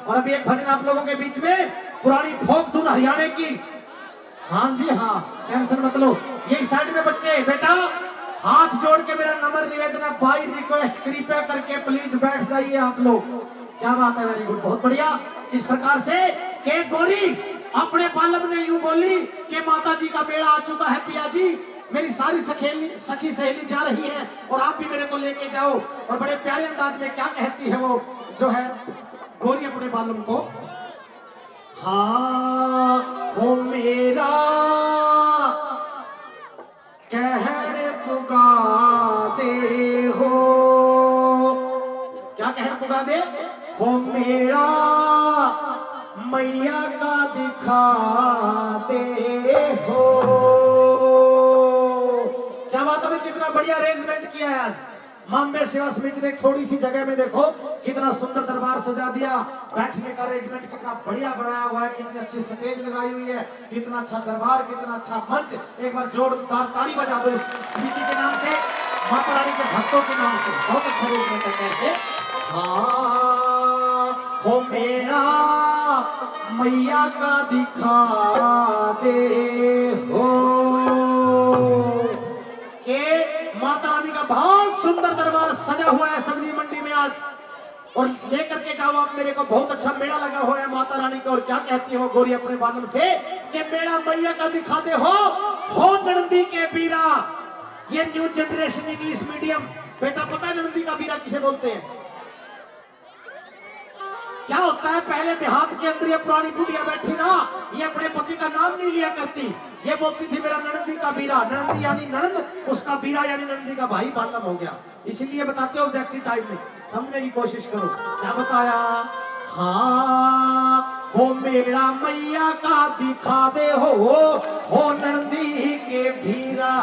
और अभी एक भजन आप लोगों के बीच में, पुरानी फोक धुन हरियाणा की। हाँ जी हाँ, टेंशन मत लो। ये साइड में बच्चे, बेटा हाथ जोड़ के मेरा नम्र निवेदन है, बाई रिक्वेस्ट, कृपया करके प्लीज बैठ जाइए आप लोग। क्या बात है, वेरी गुड, बहुत बढ़िया। इस प्रकार से के गोरी अपने बालम ने यूं बोली कि माता जी का बेड़ा आ चुका है पिया जी, मेरी सारी सखी सहेली जा रही है और आप भी मेरे को लेके जाओ। और बड़े प्यारे अंदाज में क्या कहती है वो जो है गोरी अपने बालम को, हाँ हो मेरा कहने पुगा दे हो, क्या कहने पुगा दे हो मेरा मैया का दिखा दे हो। क्या बात है, कितना बढ़िया अरेंजमेंट किया है आज मामबे सेवा समिति ने। थोड़ी सी जगह में देखो कितना सुंदर दरबार सजा दिया, बैठने का अरेंजमेंट कितना बढ़िया बनाया हुआ है, कितनी अच्छी स्टेज लगाई हुई है, कितना अच्छा दरबार, कितना अच्छा मंच। एक बार जोरदार ताड़ी बजा दो इस समिति के नाम से, माता रानी के भक्तों के नाम से। बहुत अच्छा अरेंजमेंट है। कैसे, हाँ हो मेरा मैया का दिखा दे हो, के माता रानी का बहुत सुंदर दरबार सजा हुआ है सब्जी मंडी में आज। और लेकर के जाओ आप मेरे को, बहुत अच्छा मेला लगा हुआ है माता रानी का। और क्या कहती है वो गोरी अपने बालम से कि मेरा मैया का दिखा दे हो नंदी के बीरा। ये न्यू जनरेशन इंग्लिश मीडियम, बेटा पता है नंदी का बीरा किसे बोलते हैं? क्या होता है, पहले देहात के अंदर ये पुरानी बुढ़िया बैठी ना, ये अपने पति का नाम नहीं लिया करती, ये बोलती थी मेरा ननंदी का बीरा। ननंदी यानी ननंद, उसका बीरा यानी ननंदी का भाई बालम हो गया। इसीलिए बताते हो ऑब्जेक्टिव टाइप में, समझने की कोशिश करो। क्या बताया, हाँ हो मेरा मैया का दिखा दे हो ननंदी के बीरा।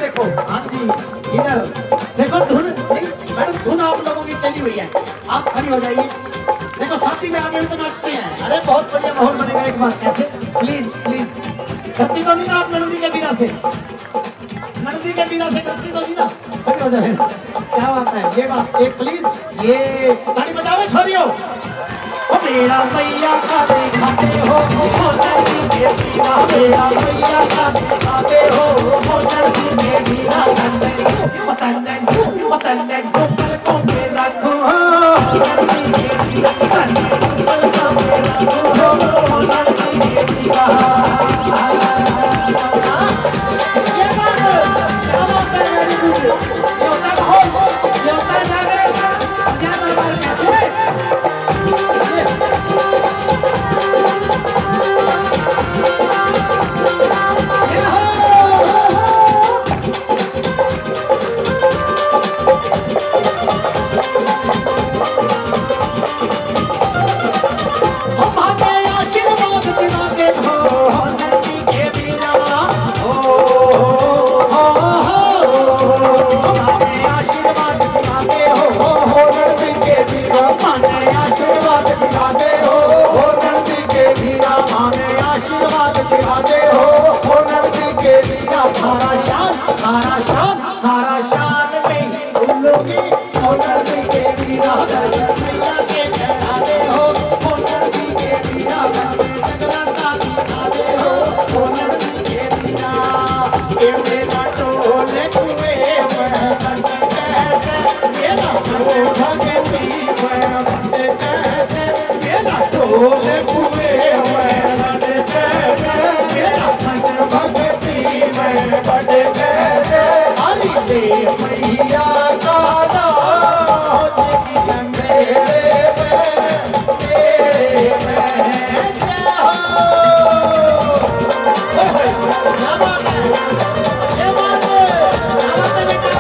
देखो, हाँ जी इधर देखो, धुन नहीं मैडम, धुन आप लोगों की चली हुई है, आप खड़ी हो जाइए। देखो शादी में आगे भी तो नाचते हैं। अरे बहुत बढ़िया माहौल बनेगा एक बार। कैसे, प्लीज प्लीज, करती तो नहीं ना आप नंदी के बीरा से, नंदी के बीरा से करती तो नहीं ना, खड़ी हो जाए। क्या बात है, ये बात एक प्लीज, ये ताली बजाओ छोरियों। मेरा मैया का दिखाते हो नंदी के बीरा, मेरा मैया का दिखाते हो नंदी के बीरा। तंदन पलकों पे रखो नंदी के बीरा, पलकों पे रखो नंदी के बीरा। ये बात क्या बात है, वेरी गुड। ये होता है माहौल, ये होता है जागरण, सजा दरबार। कैसे दे मैया का नाम मेरे में क्या हो। क्या बात है, क्या बात है, क्या बात है बेटा।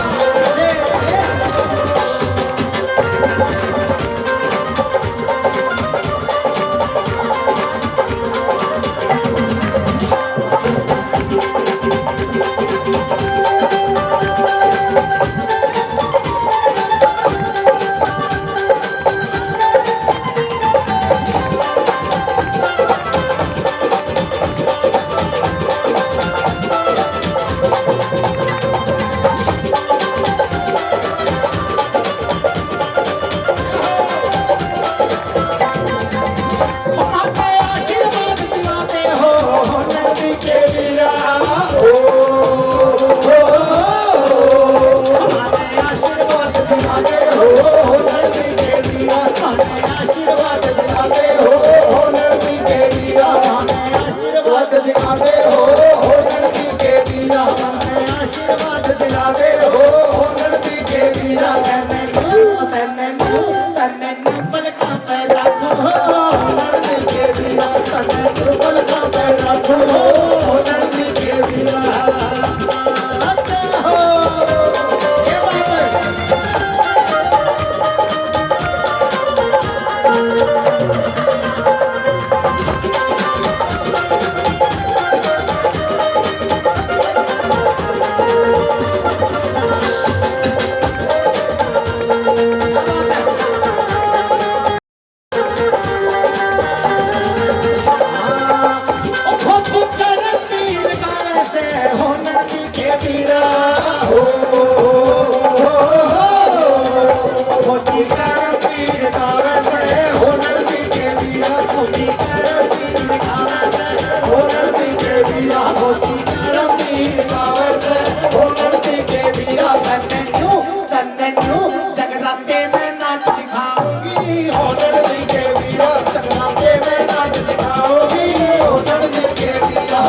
जगराते में नाच दिखाऊंगी, होनर दी के वीरा। जगराते में नाच दिखाऊंगी, होनर दी के वीरा।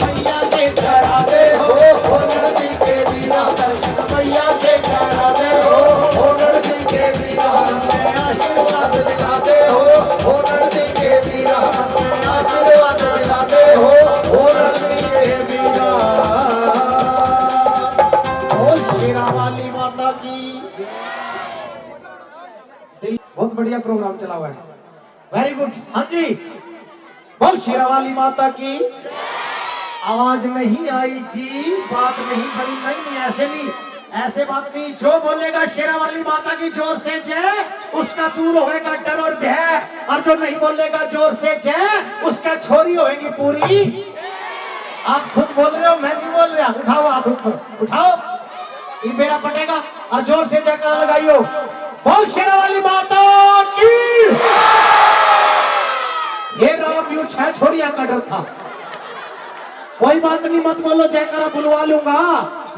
मैया के कराते हो, होनर दी के वीरा। मैया के कराते हो, होनर दी के वीरा। आशीर्वाद दिलाते हो, होनर दी के वीरा। आशीर्वाद दिलाते हो, होनर दी के वीरा। ओ शेरा वाली माता की। बहुत बढ़िया प्रोग्राम चला हुआ है, वेरी गुड। हाँ जी, बोल शेरा वाली माता की। आवाज नहीं आई जी, बात नहीं बड़ी। नहीं, ऐसे नहीं, ऐसे बात नहीं। जो बोलेगा शेरा वाली माता की जोर से जय, उसका दूर होएगा डर और भय। और जो नहीं बोलेगा जोर से जय, उसका छोरी होएगी पूरी। आप खुद बोल रहे हो, मैं नहीं बोल रहा। उठाओ हाथ ऊपर, उठाओ, ये मेरा पटेगा। और जोर से जयकारा लगाइयो, बोल शेरा वाली माता की। ये राम यू 6 छोरियां का डर था। कोई बात नहीं, मत बोलो, जयकारा बुलवा लूंगा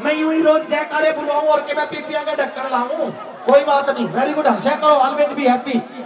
मैं। यूं ही रोज जयकारे बुलवाऊं और कि मैं पीपिया का ढक्कन लाऊं, कोई बात नहीं। वेरी गुड, हंसा करो, ऑलवेज बी हैप्पी।